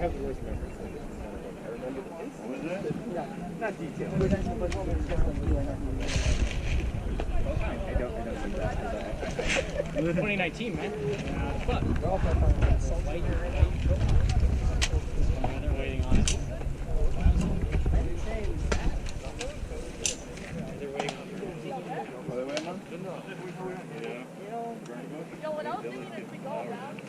have the worst memory. I remember the face. What was that? Yeah, not detailed. I don't think that. 2019, man. Fuck. They're waiting on it. Yo, what I was thinking is we go around.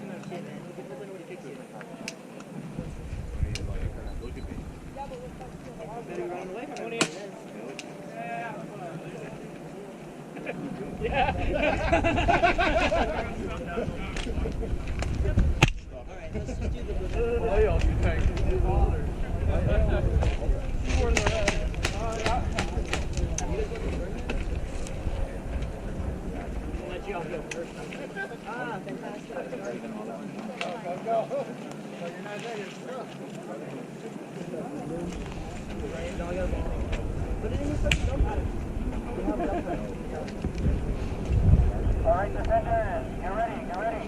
Yeah. Alright, let's just do the let you all go first. Ah, fantastic. Go. So you're not there, you're stuck. Put it in your foot. All right, defenders, get ready, get ready.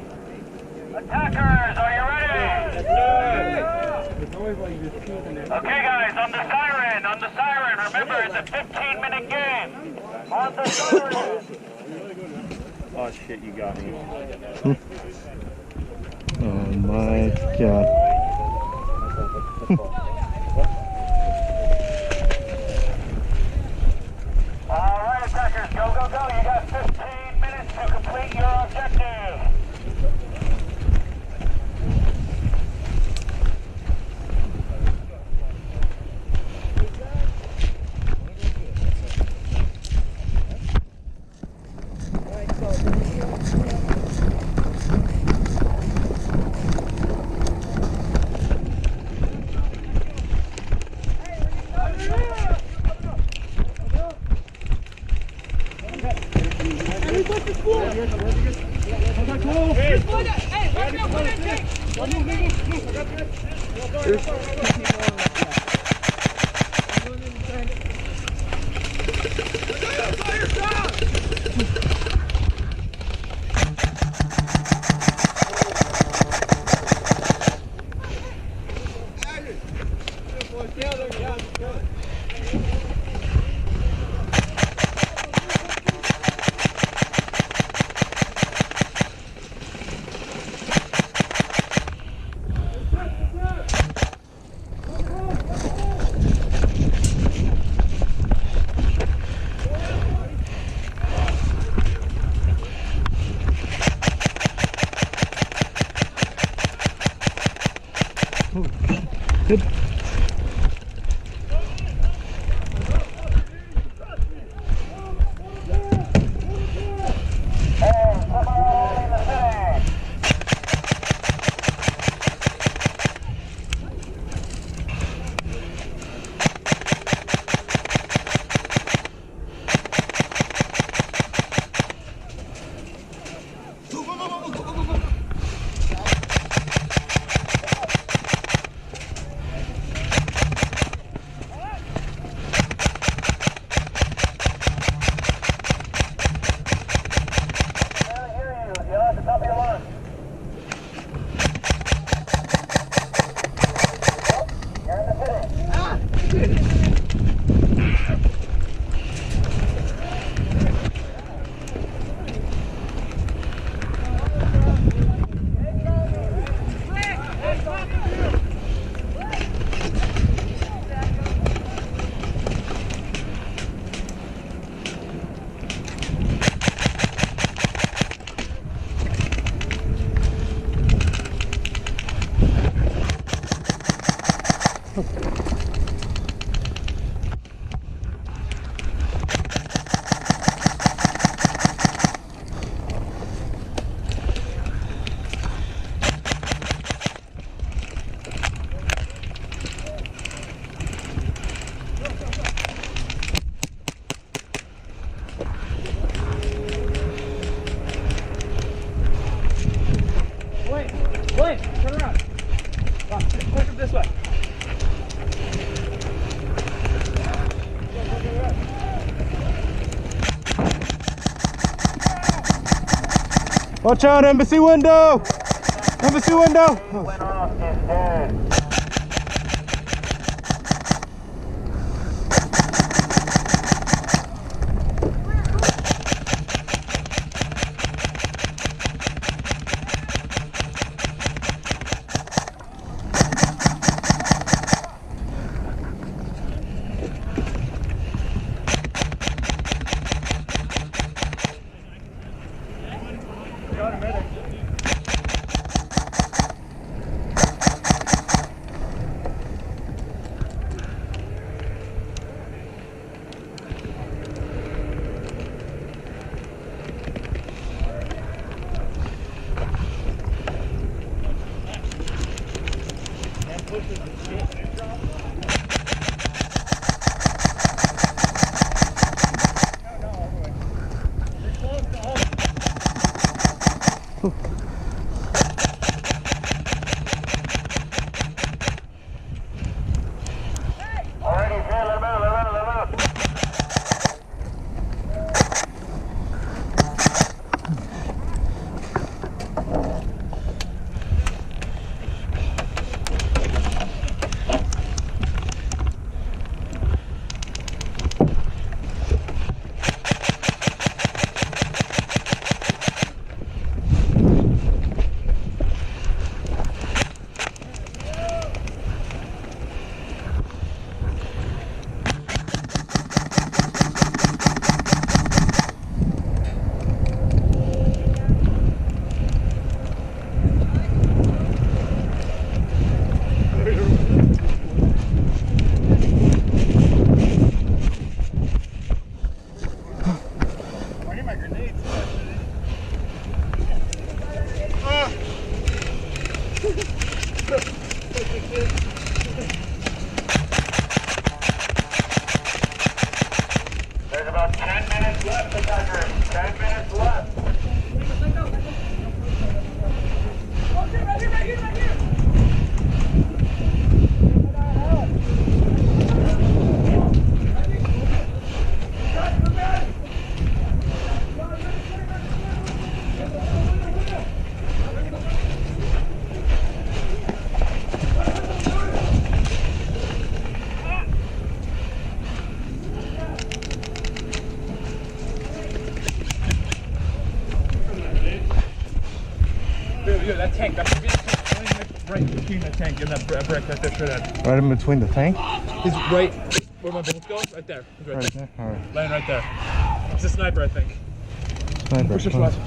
Attackers, are you ready? Okay, guys, on the siren. Remember, it's a 15-minute game. On the siren. Oh shit, you got me. Oh my god. All right, attackers, go. You got 15 minutes to complete your objective. Good. Wait, turn around. Come on, push him this way. Watch out, embassy window! Number 2 window. Went off is dead. There's about 10 minutes left, attackers. 10 minutes left. That tank, that's right between the tank and that brick right there, straight at. Right in between the tank? He's right where my bullets go, right there. He's right there. Alright. Laying right there. It's a sniper, I think. Sniper. Push this left.